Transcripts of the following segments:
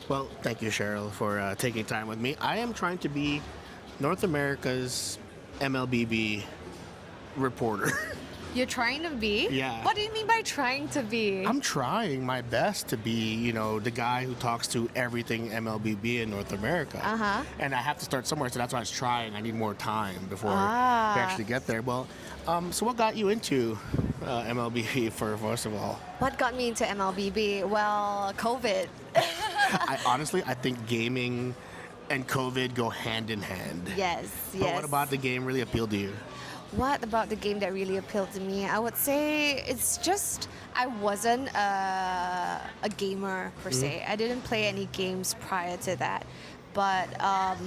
Well, thank you, Cheryl, for taking time with me. I am trying to be North America's MLBB reporter. You're trying to be? Yeah. What do you mean by trying to be? I'm trying my best to be, the guy who talks to everything MLBB in North America. Uh-huh. And I have to start somewhere, so that's why I was trying. I need more time before we Ah. actually get there. Well, so what got you into MLBB first of all? What got me into MLBB? Well, COVID. I think gaming and COVID go hand in hand. Yes. But what about the game really appealed to you? What about the game that really appealed to me? I would say it's just I wasn't a gamer per se. I didn't play any games prior to that. But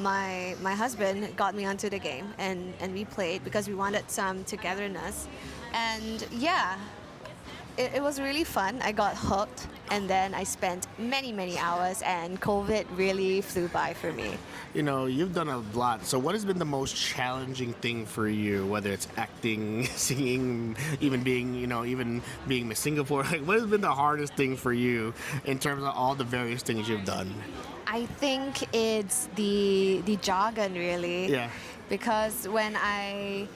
my husband got me onto the game and we played because we wanted some togetherness. And yeah, it was really fun. I got hooked and then I spent many hours and COVID really flew by for me. You've done a lot. So what has been the most challenging thing for you, whether it's acting, singing, even being Miss Singapore? Like, what has been the hardest thing for you in terms of all the various things you've done? I think it's the jargon really. Yeah. Because when I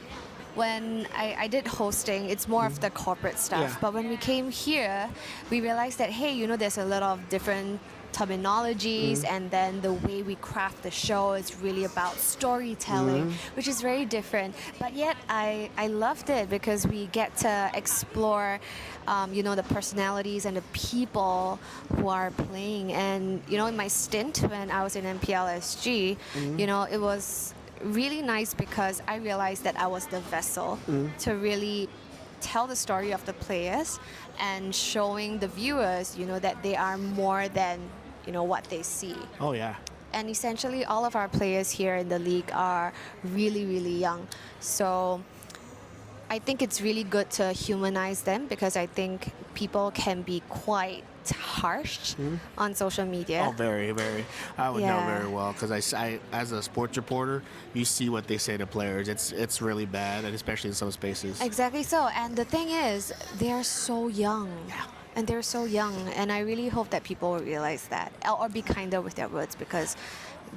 did hosting, it's more of the corporate stuff. Yeah. But when we came here, we realized that, hey, there's a lot of different terminologies and then the way we craft the show is really about storytelling, which is very different. But yet I loved it because we get to explore the personalities and the people who are playing. And in my stint when I was in MPLSG, it was really nice because I realized that I was the vessel to really tell the story of the players and showing the viewers, that they are more than, what they see. Oh, yeah. And essentially all of our players here in the league are really young. So I think it's really good to humanize them because I think people can be quite harsh on social media. Oh, very, very. I would know Yeah. very well because I, as a sports reporter, you see what they say to players. It's really bad, and especially in some spaces. Exactly so. And the thing is, they're so young. Yeah. And they're so young. And I really hope that people will realize that or be kinder with their words because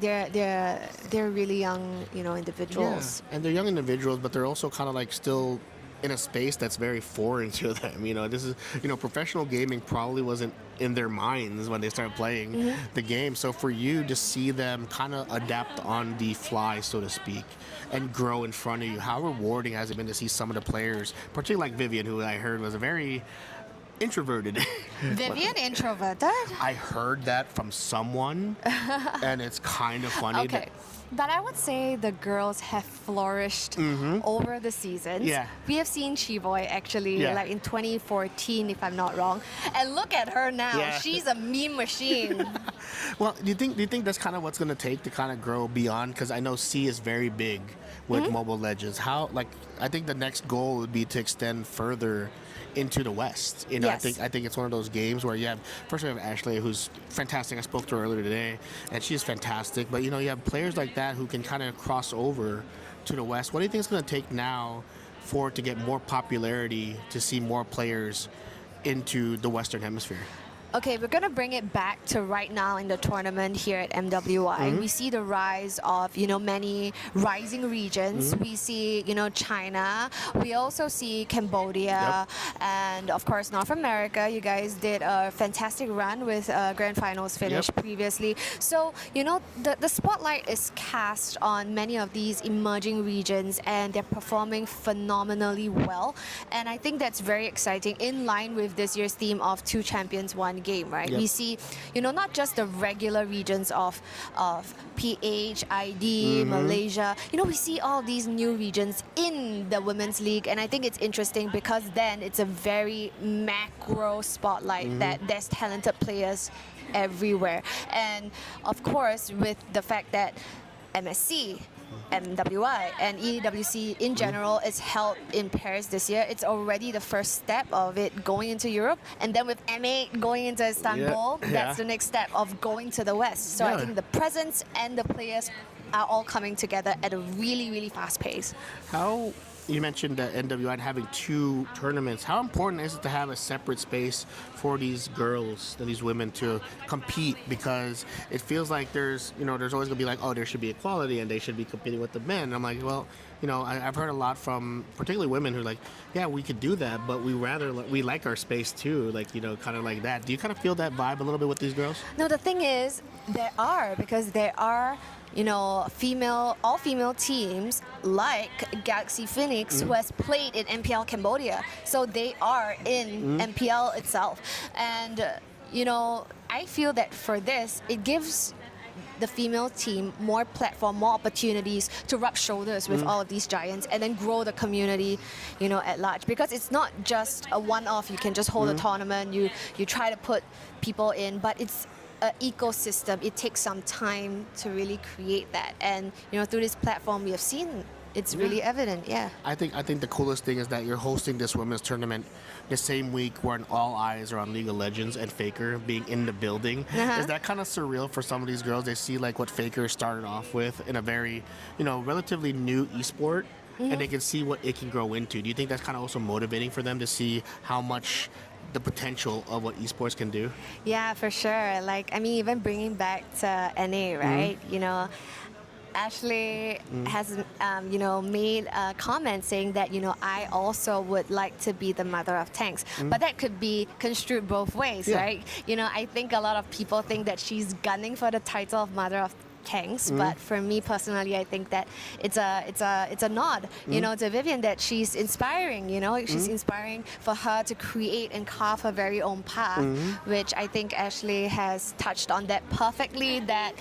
they're really young, individuals. Yeah. And they're young individuals, but they're also kind of like still in a space that's very foreign to them. This is, professional gaming probably wasn't in their minds when they started playing the game. So for you to see them kind of adapt on the fly, so to speak, and grow in front of you, how rewarding has it been to see some of the players, particularly like Vivian, who I heard was a very introverted. Vivian introverted? I heard that from someone, and it's kind of funny. Okay. But I would say the girls have flourished over the seasons. Yeah. We have seen Chiboy actually like in 2014, if I'm not wrong. And look at her now. Yeah. She's a meme machine. Well, do you think that's kind of what's going to take to kind of grow beyond? Because I know C is very big with Mobile Legends. I think the next goal would be to extend further into the West. Yes. I think it's one of those games where you have Ashley, who's fantastic. I spoke to her earlier today, and she's fantastic. But you have players like that who can kind of cross over to the West. What do you think it's going to take now for it to get more popularity to see more players into the Western Hemisphere? Okay, we're going to bring it back to right now in the tournament here at MWI. We see the rise of, many rising regions. We see, China. We also see Cambodia. And, of course, North America. You guys did a fantastic run with Grand Finals finish previously. So, the spotlight is cast on many of these emerging regions and they're performing phenomenally well. And I think that's very exciting in line with this year's theme of two champions, one game, right? We see, not just the regular regions of PH, ID, Malaysia. We see all these new regions in the Women's League, and I think it's interesting because then it's a very macro spotlight that there's talented players everywhere. And of course, with the fact that MSC, MWI, and EWC in general is held in Paris this year, it's already the first step of it going into Europe. And then with M8 going into Istanbul, that's the next step of going to the West. So I think the presence and the players are all coming together at a really fast pace. How you mentioned that NWI having 2 tournaments. How important is it to have a separate space for these girls and these women to compete? Because it feels like there's always going to be like, oh, there should be equality and they should be competing with the men. And I'm like, well, I've heard a lot from particularly women who are like, yeah, we could do that, but we like our space too, like, kind of like that. Do you kind of feel that vibe a little bit with these girls? No, the thing is, there are all female teams like Galaxy Phoenix who has played in MPL Cambodia. So they are in MPL itself. And, I feel that for this, it gives the female team more platform, more opportunities to rub shoulders with all of these giants and then grow the community, at large. Because it's not just a one-off, you can just hold a tournament, you try to put people in, but it's an ecosystem. It takes some time to really create that. And, through this platform we have seen it's really evident, yeah. I think the coolest thing is that you're hosting this women's tournament the same week when all eyes are on League of Legends and Faker being in the building. Is that kind of surreal for some of these girls? They see like what Faker started off with in a very, relatively new esport, and they can see what it can grow into. Do you think that's kind of also motivating for them to see how much the potential of what esports can do? Yeah, for sure. Even bringing back to NA, right? Ashley has, made a comment saying that, I also would like to be the mother of tanks. But that could be construed both ways, right? I think a lot of people think that she's gunning for the title of mother of tanks, but for me personally, I think that it's a nod, to Vivian, that she's inspiring. She's inspiring for her to create and carve her very own path, which I think Ashley has touched on that perfectly. That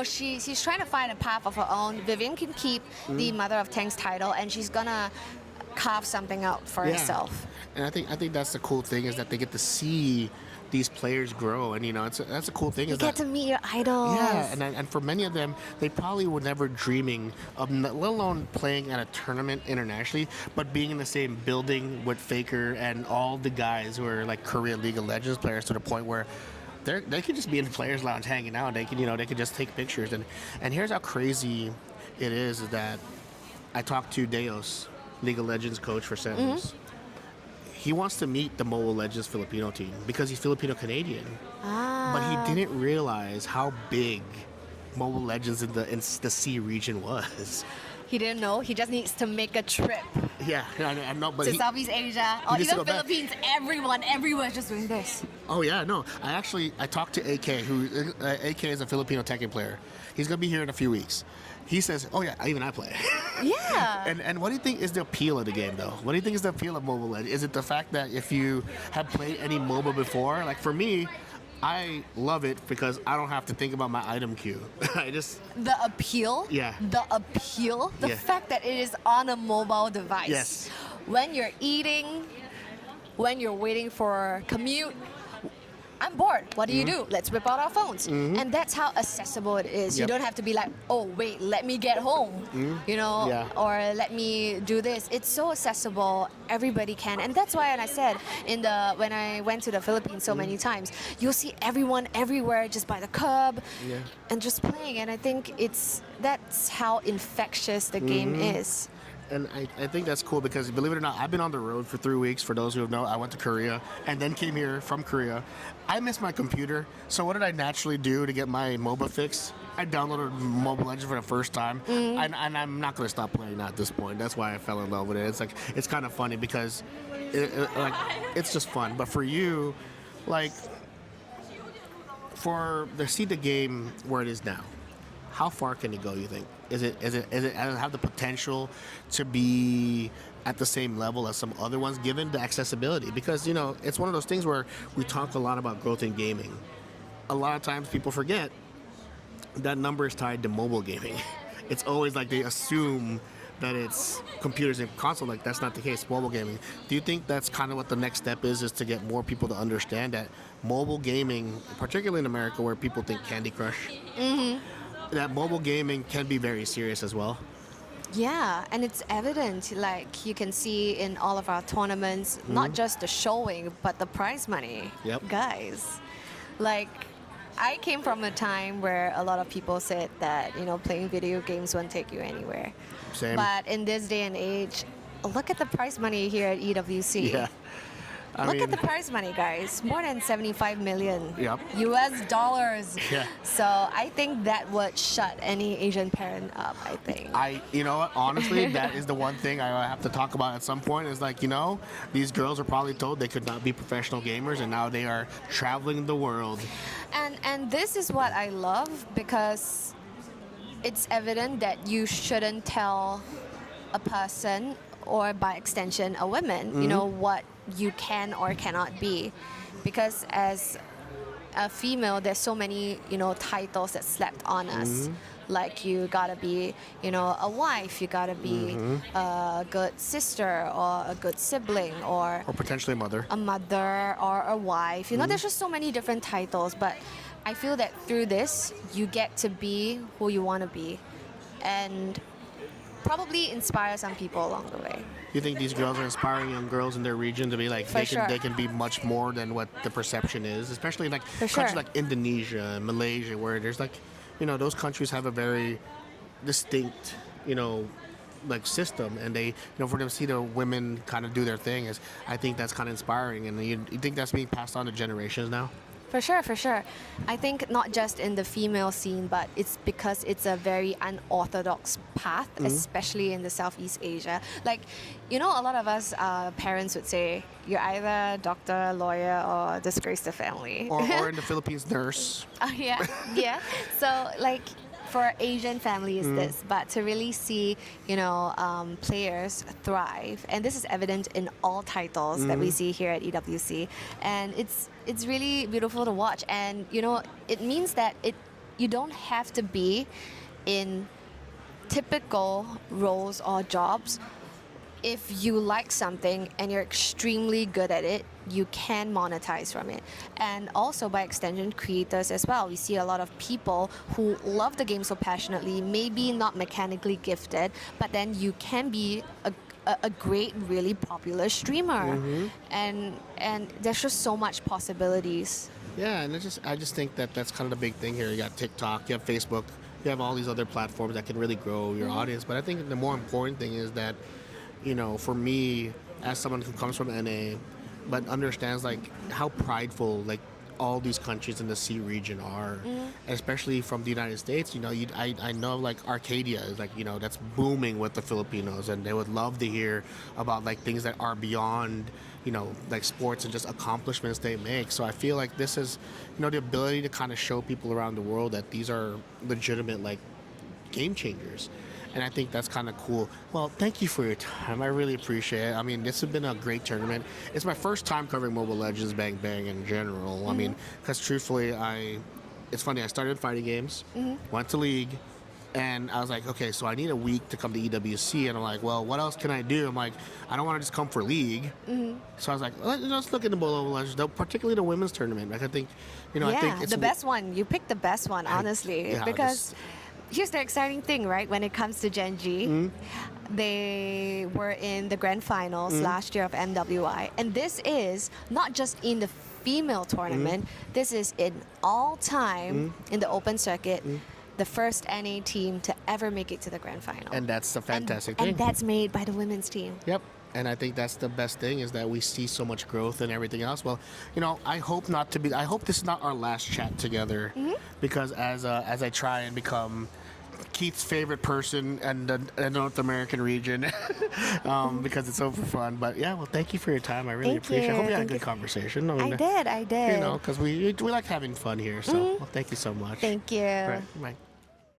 she's trying to find a path of her own. Vivian can keep the Mother of Tanks title, and she's gonna carve something out for herself. And I think that's the cool thing, is that they get to see these players grow, and that's a cool thing. You get to meet your idols. Yeah, and for many of them, they probably were never dreaming of, let alone playing at a tournament internationally, but being in the same building with Faker and all the guys who are like Korea League of Legends players, to the point where they could just be in the players' lounge hanging out. They could just take pictures. And here's how crazy it is that I talked to Deos, League of Legends coach for Sentinels. He wants to meet the Mobile Legends Filipino team because he's Filipino-Canadian. But he didn't realize how big Mobile Legends in the C region was. He didn't know. He just needs to make a trip. Yeah, I know. But to Southeast Asia or even Philippines. Everyone is just doing this. Oh yeah, no. I talked to AK, who AK is a Filipino Tekken player. He's gonna be here in a few weeks. He says, oh yeah, even I play. Yeah. And what do you think is the appeal of the game, though? What do you think is the appeal of Mobile Legends? Is it the fact that if you have played any MOBA before, like for me, I love it because I don't have to think about my item queue. The appeal? Yeah. The fact that it is on a mobile device. Yes. When you're eating, when you're waiting for commute, I'm bored. What do you do? Let's whip out our phones. And that's how accessible it is. You don't have to be like, oh, wait, let me get home, or let me do this. It's so accessible. Everybody can. And that's why, and I said, when I went to the Philippines so many times, you'll see everyone everywhere just by the curb and just playing. And I think that's how infectious the game is. And I think that's cool because, believe it or not, I've been on the road for 3 weeks. For those who know, I went to Korea and then came here from Korea. I missed my computer, so what did I naturally do to get my MOBA fix? I downloaded Mobile Legends for the first time, and I'm not going to stop playing that at this point. That's why I fell in love with it. It's kind of funny because it's just fun. But for you, see the game where it is now, how far can it go, you think? Does it have the potential to be at the same level as some other ones, given the accessibility? Because, it's one of those things where we talk a lot about growth in gaming. A lot of times people forget that number is tied to mobile gaming. It's always like they assume that it's computers and console. Like, that's not the case. Mobile gaming. Do you think that's kind of what the next step is to get more people to understand that mobile gaming, particularly in America where people think Candy Crush, that mobile gaming can be very serious as well? Yeah, and it's evident. Like, you can see in all of our tournaments, not just the showing, but the prize money. Yep. Guys, I came from a time where a lot of people said that, playing video games won't take you anywhere. Same. But in this day and age, look at the prize money here at EWC. Yeah. Look at the prize money, guys. More than 75 million Yep. US dollars. Yeah. So I think that would shut any Asian parent up, I think. You know what, honestly, that is the one thing I have to talk about at some point is like, these girls are probably told they could not be professional gamers and now they are traveling the world. And this is what I love, because it's evident that you shouldn't tell a person, or by extension a woman, what you can or cannot be, because as a female there's so many titles that slapped on us, like you gotta be a wife, you gotta be a good sister or a good sibling, or potentially a mother or a wife. There's just so many different titles, but I feel that through this you get to be who you want to be, and probably inspire some people along the way. You think these girls are inspiring young girls in their region to be like they can be much more than what the perception is, especially in like countries like Indonesia and Malaysia, where there's like those countries have a very distinct like system, and they for them to see the women kind of do their thing is, I think that's kind of inspiring. And you think that's being passed on to generations now? For sure. I think not just in the female scene, but it's because it's a very unorthodox path, especially in the Southeast Asia. Like, a lot of us parents would say, you're either doctor, lawyer, or disgrace the family. Or in the Philippines, nurse. Yeah. So, like, for Asian families, this, but to really see, players thrive, and this is evident in all titles that we see here at EWC, and it's really beautiful to watch, and it means that you don't have to be in typical roles or jobs. If you like something and you're extremely good at it, you can monetize from it. And also by extension, creators as well. We see a lot of people who love the game so passionately, maybe not mechanically gifted, but then you can be a great, really popular streamer. And there's just so much possibilities. Yeah, and I just think that's kind of the big thing here. You got TikTok, you have Facebook, you have all these other platforms that can really grow your audience. But I think the more important thing is that for me, as someone who comes from NA, but understands like how prideful like all these countries in the C region are, especially from the United States. I know like Arcadia is like that's booming with the Filipinos, and they would love to hear about like things that are beyond like sports and just accomplishments they make. So I feel like this is the ability to kind of show people around the world that these are legitimate like game changers. And I think that's kind of cool. Well, thank you for your time. I really appreciate it. I mean, this has been a great tournament. It's my first time covering Mobile Legends Bang Bang in general. I mean, because truthfully, it's funny, I started fighting games, went to League, and I was like, okay, so I need a week to come to EWC. And I'm like, well, what else can I do? I'm like, I don't want to just come for League. So I was like, let's look into Mobile Legends, particularly the women's tournament. Like, I think, I think it's the best one. You picked the best one, honestly, because here's the exciting thing, right? When it comes to Gen G, they were in the grand finals last year of MWI. And this is not just in the female tournament, this is in all time in the open circuit, the first NA team to ever make it to the grand final. And that's the fantastic thing. And that's made by the women's team. Yep. And I think that's the best thing, is that we see so much growth and everything else. Well, I hope this is not our last chat together, because as I try and become Keith's favorite person in the North American region, because it's so fun. But yeah, well, thank you for your time. I really appreciate it. I hope you had a good conversation. I did. Because we like having fun here. So well, thank you so much. Thank you. Right, bye.